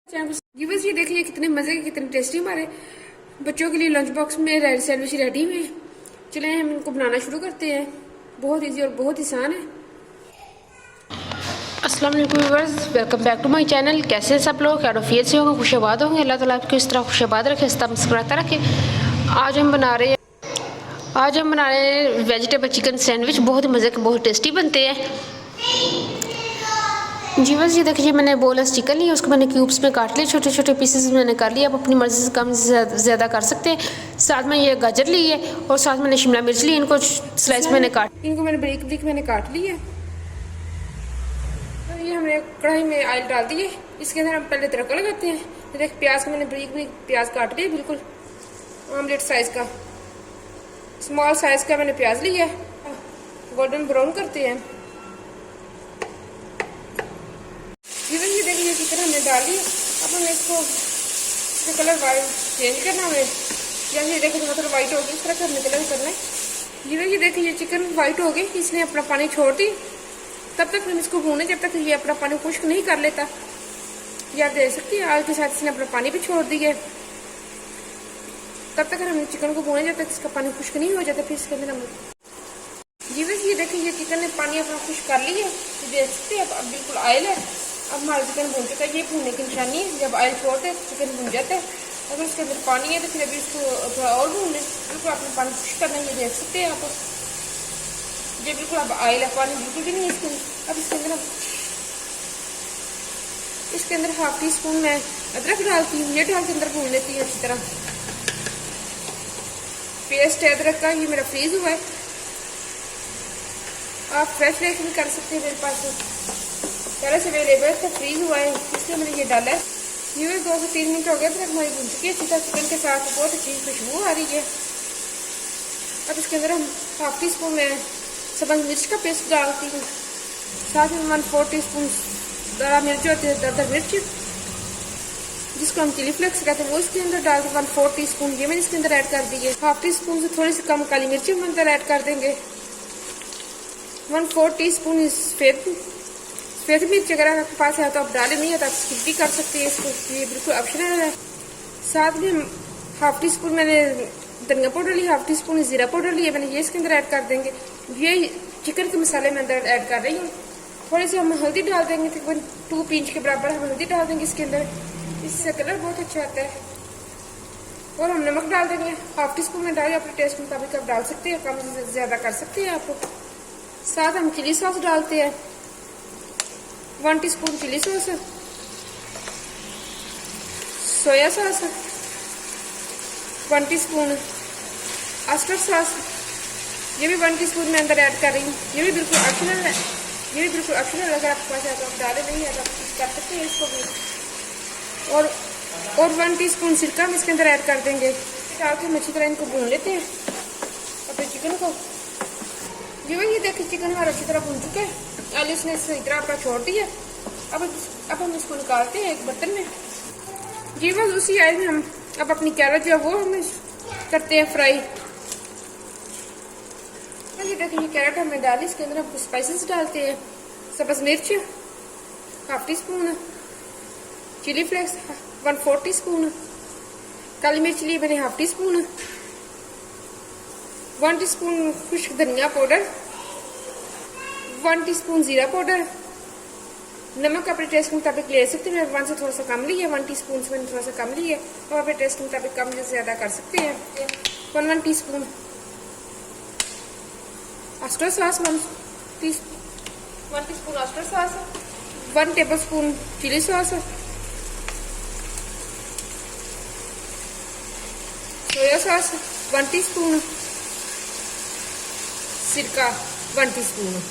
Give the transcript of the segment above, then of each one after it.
ये बस ये देखिए कितने मज़े के कितने टेस्टी हमारे बच्चों के लिए लंच बॉक्स में रेड सैंडविच रेडी हुए हैं। चलें हम इनको बनाना शुरू करते हैं। बहुत इजी और बहुत आसान है। अस्सलाम वालेकुम viewers, welcome back to my channel. कैसे हैं सब लोग? खैरियत से होंगे, खुशआबाद होंगे। अल्लाह ताला आपको इस तरह खुशआबाद रखे, इस तरह मुस्कुराता रखे। आज हम बना रहे हैं वेजिटेबल चिकन सैंडविच। बहुत मज़े के, बहुत टेस्टी बनते हैं जी। बस ये देखिए मैंने बोनलेस चिकन लिया, उसको मैंने क्यूब्स में काट लिया, छोटे छोटे पीसेस मैंने कर लिया। आप अपनी मर्ज़ी से कम ज़्यादा कर सकते हैं। साथ में ये गाजर ली है और साथ मैंने शिमला मिर्च ली, इनको स्लाइस मैंने बारीक बारीक मैंने काट ली है। तो ये हमने कढ़ाई में ऑयल डाल दिए, इसके अंदर हम पहले तड़का लगाते हैं। तो देख प्याज को मैंने बारीक बारीक प्याज काट लिया, बिल्कुल ऑमलेट साइज़ का, स्मॉल साइज़ का मैंने प्याज लिया है। गोल्डन ब्राउन करते हैं। ये देखिए चिकन हमने डाल दी। अब हमें इसका कलर वाइट चेंज करना है। ये देखिए मतलब वाइट हो गई, इस तरह से हमने कलर करना है। ये देखिए चिकन वाइट हो गई, इसने अपना पानी छोड़ दी। तब तक हम इसको भूनें जब तक ये अपना पानी खुश्क नहीं कर लेता। ये आप देख सकते हैं आग के साथ इसने अपना पानी भी छोड़ दिया है। तब तक हम चिकन को भूनें जब तक इसका पानी खुश्क नहीं हो जाता। फिर इसके अंदर हम ये देखिए ये चिकन ने पानी अपना खुश्क कर लिया, देख सकते हैं। अब बिल्कुल ऑयल है। अब हमारा चिकन भून चुका है। ये भूनने की निशानी है, जब ऑयल छोड़ते हैं चिकन भून जाता है। अगर इसके अंदर पानी है तो फिर अभी इसको थोड़ा और भून लें। बिल्कुल आपने पानी खुश्क करना है, ये देख सकते हैं आप। ये बिल्कुल अब ऑयल है, पानी बिल्कुल भी नहीं है इसके अंदर। अब इसके अंदर हाफ टी स्पून मैं अदरक डालती हूँ। ये डाल के अंदर भून लेती हूँ अच्छी तरह। पेस्ट है अदरक का, ये मेरा फ्रीज हुआ है। आप फ्रेश लेके भी कर सकते हैं, मेरे पास पहले से अवेलेबल था, फ्रीज हुआ है, इसलिए मैंने ये डाला है। ये 2 से 3 मिनट हो गए, अदरक हमारी भून चुकी है अच्छी तरह चिकन के साथ। बहुत अच्छी खुशबू आ रही है। अब इसके अंदर हम हाफ टी स्पून में सब्ज़ मिर्च का पेस्ट डालती हूँ। साथ में 1/4 टीस्पून दरा मिर्च होती है, दरदर मिर्च, जिसको हम चिली फ्लेक्स कहते हैं, वो इसके अंदर डाल के 1/4 टीस्पून ये मैंने इसके अंदर ऐड कर दी है। हाफ टी स्पून से थोड़ी सी कम काली मिर्ची हम अंदर ऐड कर देंगे। 1/4 टीस्पून सफ़ेद मिर्च अगर आपके पास है तो आप डालें, नहीं है तो आप स्किप भी कर सकते हैं इसको, ये बिल्कुल ऑप्शनल है। साथ में हाफ टी स्पून मैंने धनिया पाउडर ली, हाफ टी स्पून ज़ीरा पाउडर लिया मैंने, ये इसके अंदर ऐड कर देंगे। ये चिकन के मसाले मैं अंदर ऐड कर रही हूँ। थोड़ी सी हम हल्दी डाल देंगे, तकरीबन 2 पिंच के बराबर हम हल्दी डाल देंगे इसके अंदर, इससे कलर बहुत अच्छा आता है। और हम नमक डाल देंगे, हाफ टी स्पून में डालें, अपने टेस्ट मुताबिक आप डाल सकते हैं, कम से ज़्यादा कर सकते हैं आप। साथ हम चिली सॉस डालते हैं, 1 teaspoon chilli sauce, soya sauce, 1 teaspoon oyster sauce, ये भी 1 टीस्पून में अंदर ऐड कर रही हूँ। ये भी बिल्कुल ऑप्शनल है, अगर आपके पास है तो आप डालें, नहीं है तो आप कर सकते हैं इसको भी। और 1 टीस्पून सिरका हम इसके अंदर ऐड कर देंगे। डाल के हम अच्छी तरह इनको भून लेते हैं अपने चिकन को। ये देखिए चिकन हमारा अच्छी तरह भून चुका है, आलू इसने सही तरह अपना छोड़ दिया। अब हम इसको निकालते हैं एक बर्तन में। जी बस उसी ऑयल में हम अब अपनी कैरेट जो है वो हम करते हैं फ्राई। ये देखिए कैरेट हमने डाली, इसके अंदर हम कुछ स्पाइसेस डालते हैं। सब्ज़ मिर्च half teaspoon, chili flakes 1/4 teaspoon, काली मिर्च ली मैंने हाफ टी स्पून, 1 टीस्पून खुश्क धनिया पाउडर, 1 टीस्पून ज़ीरा पाउडर, नमक अपने टेस्ट के मुताबिक ले सकते हैं। मैं 1 से थोड़ा सा कम लिया, 1 टीस्पून से मैंने थोड़ा सा कम लिया, और अपने टेस्ट के मुताबिक कम या ज़्यादा कर सकते हैं। 1 teaspoon oyster sauce, 1 teaspoon oyster sauce, 1 tablespoon chilli sauce, soya sauce 1 teaspoon, सिरका 1 टीस्पून।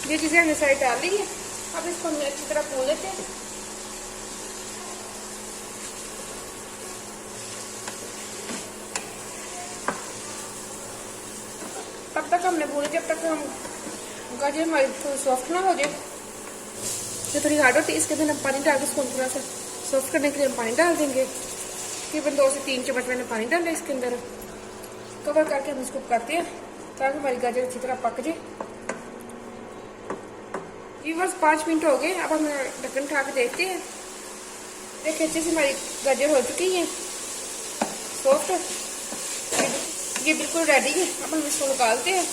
ये चीज़ें हमने सारी डाल दी है। अब इसको हमने अच्छी तरह भून लेते हैं। तब तक हमने भूने जब तक हम गाजर हमारी थोड़ी सॉफ्ट ना हो जाए, तो थोड़ी हार्ड होती है। इसके अंदर हम पानी डाल के इसको थोड़ा सा सॉफ्ट करने के लिए हम पानी डाल देंगे। तकरीबन 2 से 3 चम्मच मैंने पानी डाला इसके अंदर। कवर करके हम इसको करते हैं ताकि हमारी गाजर अच्छी तरह पक जाए। ये बस 5 मिनट हो गए। अब हम ढक्कन उठा के देखते हैं देखिए अच्छे से हमारी गाजर हो चुकी है सॉफ्ट, ये बिल्कुल रेडी है। अब हम इसको निकालते हैं।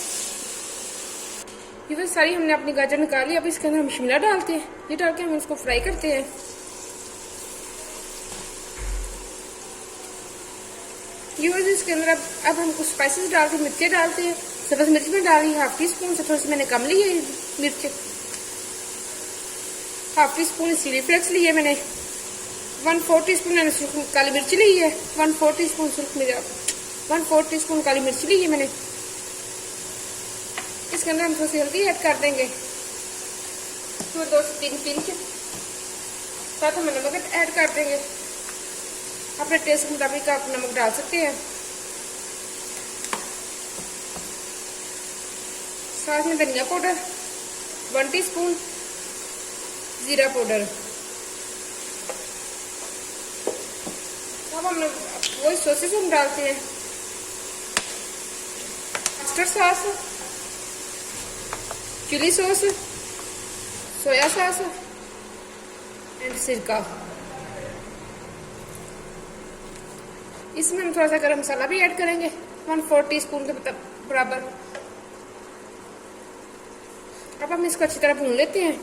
ये तो सारी हमने अपनी गाजर निकाली। अब इसके अंदर हम शिमला डालते हैं। ये डाल के हम इसको फ्राई करते हैं। ये इसके अंदर अब हम कुछ स्पाइसेस डालते हैं, मिर्चें डालते हैं। सब्ज मिर्च में डाली 1/2 टीस्पून से थोड़ी सी मैंने कम ली है मिर्च, 1/2 टीस्पून चिली फ्लेक्स ली है मैंने, 1/4 टीस्पून मैंने काली मिर्च ली है, 1/4 टीस्पून 1/4 टीस्पून काली मिर्च ली है मैंने। इसके अंदर हम थोड़ी सी हल्दी ऐड कर देंगे, तो 2 से 3 पिंच, साथ हम नमक ऐड कर देंगे। अपने टेस्ट के मुताबिक आप नमक डाल सकते हैं। साथ में धनिया पाउडर 1 टीस्पून, जीरा पाउडर। अब हम वही सॉसेस हम डालते हैं, mustard sauce, chilli sauce, soya sauce and सिरका। इसमें हम थोड़ा सा गरम मसाला भी ऐड करेंगे 1/4 टीस्पून के बराबर। अब हम इसको अच्छी तरह भून लेते हैं।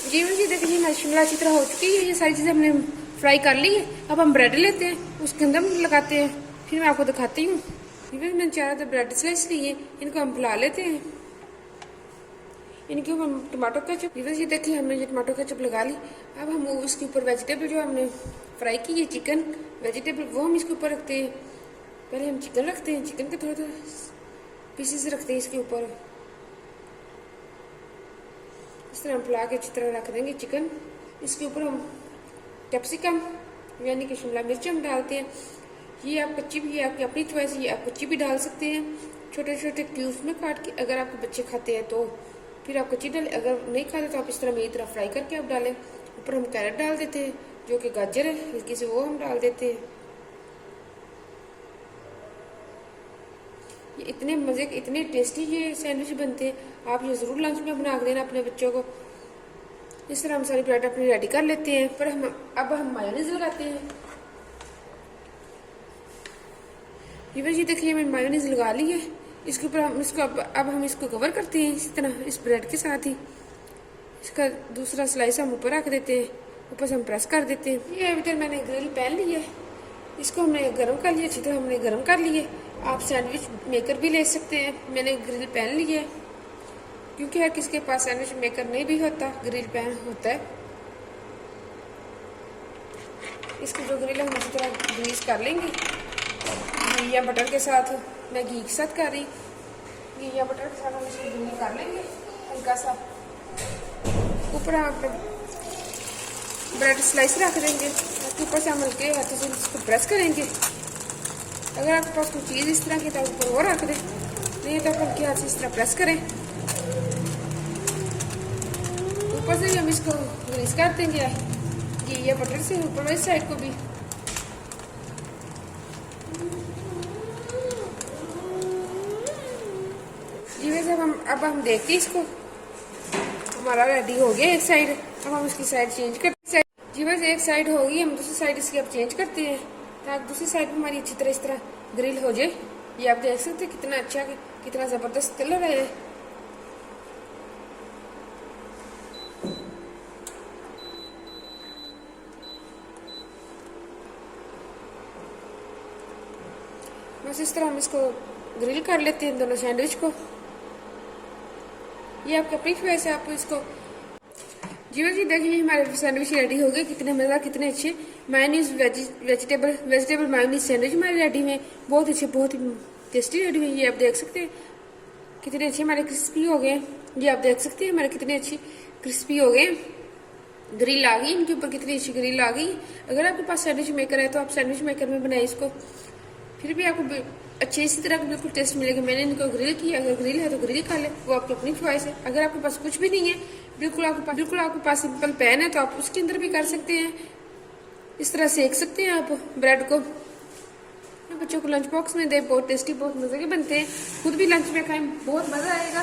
जी देखिए हमारी शिमला अच्छी तरह हो चुकी है। ये सारी चीज़ें हमने फ्राई कर ली है। अब हम ब्रेड लेते हैं, उसके अंदर लगाते हैं, फिर मैं आपको दिखाती हूँ। मैंने 4 ब्रेड स्लाइस लिए, इनको हम फैला लेते हैं। इनके ऊपर हम टमाटो केचप, ये देखिए हमने ये टमाटो केचप लगा ली। अब हम उसके ऊपर वेजिटेबल जो हमने फ्राई की है, चिकन वेजिटेबल, वो हम इसके ऊपर रखते हैं। पहले हम चिकन रखते हैं, चिकन के थोड़े पीसेस रखते हैं इसके ऊपर। इस तरह हम फैला के अच्छी तरह रख देंगे चिकन। इसके ऊपर हम कैप्सिकम यानी कि शिमला मिर्च हम डालते हैं। ये आप कच्ची भी, आपकी अपनी चॉइस, ये आप कच्ची भी डाल सकते हैं, छोटे छोटे क्यूब्स में काट के। अगर आपके बच्चे खाते हैं तो फिर आप कच्ची डालें, अगर नहीं खाते तो आप इस तरह मेरी तरह फ्राई करके आप डालें। ऊपर हम कैरेट डाल देते हैं, जो कि गाजर है हल्की से, वो हम डाल देते हैं। ये इतने मज़े के, इतने टेस्टी ये सैंडविच बनते हैं। आप ये ज़रूर लंच में बना के देना अपने बच्चों को। इस तरह हम सारी ब्रेड अपनी रेडी कर लेते हैं। पर अब हम मायोनीज लगाते हैं। ये देखिए मैंने मायोनीज लगा ली है। इसके ऊपर हम इसको अब हम इसको कवर करते हैं इसी तरह, इस ब्रेड के साथ ही। इसका दूसरा स्लाइस हम ऊपर रख देते हैं, ऊपर से हम प्रेस कर देते हैं। ये अभी तक मैंने ग्रिल पैन ली है, इसको हमने गर्म कर लिया, अच्छी तरह हमने गर्म कर लिए। आप सैंडविच मेकर भी ले सकते हैं। मैंने ग्रिल पैन लिया है, क्योंकि हर किसी के पास सैंडविच मेकर नहीं भी होता, ग्रिल पैन होता है। इसकी जो ग्रिल है हम अच्छी तरह ग्रीस कर लेंगे घी या बटर के साथ। मैं घी के साथ कर रही, घी या बटर के साथ हम इसको ग्रिल कर लेंगे हल्का सा। ऊपर हम ब्रेड स्लाइस रख देंगे, ऊपर से हम हल्के हाथों से इसको प्रेस करेंगे। अगर आपके पास कोई चीज़ इस तरह की तो ऊपर वो रख दें, नहीं तो हल्के हाथ से इस तरह प्रेस करें। ऊपर से हम इसको ग्रीस कर देंगे घी या बटर से, ऊपर वाली साइड को भी। जी वैसे अब हम देखते हैं इसको, हमारा रेडी हो गया एक साइड। अब हम इसकी साइड चेंज करते हैं। जी बस एक साइड होगी, हम दूसरी साइड इसकी अब चेंज करते हैं ताकि दूसरी साइड भी हमारी अच्छी तरह इस तरह ग्रिल हो जाए। ये आप देख सकते हैं कितना अच्छा, कितना ज़बरदस्त कलर है। बस इस तरह हम इसको ग्रिल कर लेते हैं दोनों सैंडविच को। ये आपकी अपनी चॉइस है, आप इसको। जी देखिए हमारे सैंडविच रेडी हो गए। कितने मज़ा, कितने अच्छे मायोनीज वेजिटेबल मायोनीज सैंडविच हमारे रेडी में, बहुत अच्छे, बहुत ही टेस्टी रेडी हुई। ये आप देख सकते हैं कितने अच्छे हमारे क्रिस्पी हो गए। ये आप देख सकते हैं हमारे कितने अच्छे क्रिस्पी हो गए। ग्रिल आ गई इनके ऊपर, कितनी अच्छी ग्रिल आ गई। अगर आपके पास सैंडविच मेकर है तो आप सैंडविच मेकर में बनाए इसको, फिर भी आपको अच्छे इसी तरह का बिल्कुल टेस्ट मिलेगा। मैंने इनको ग्रिल किया, अगर ग्रिल है तो ग्रिल खा ले, वो आपकी अपनी चॉइस है। अगर आपके पास कुछ भी नहीं है, बिल्कुल आपके पास सिंपल पैन है, तो आप उसके अंदर भी कर सकते हैं। इस तरह सेक सकते हैं आप ब्रेड को। बच्चों को लंच बॉक्स में दे, बहुत टेस्टी, बहुत मज़े के बनते हैं। खुद भी लंच में खाएं, बहुत मज़ा आएगा।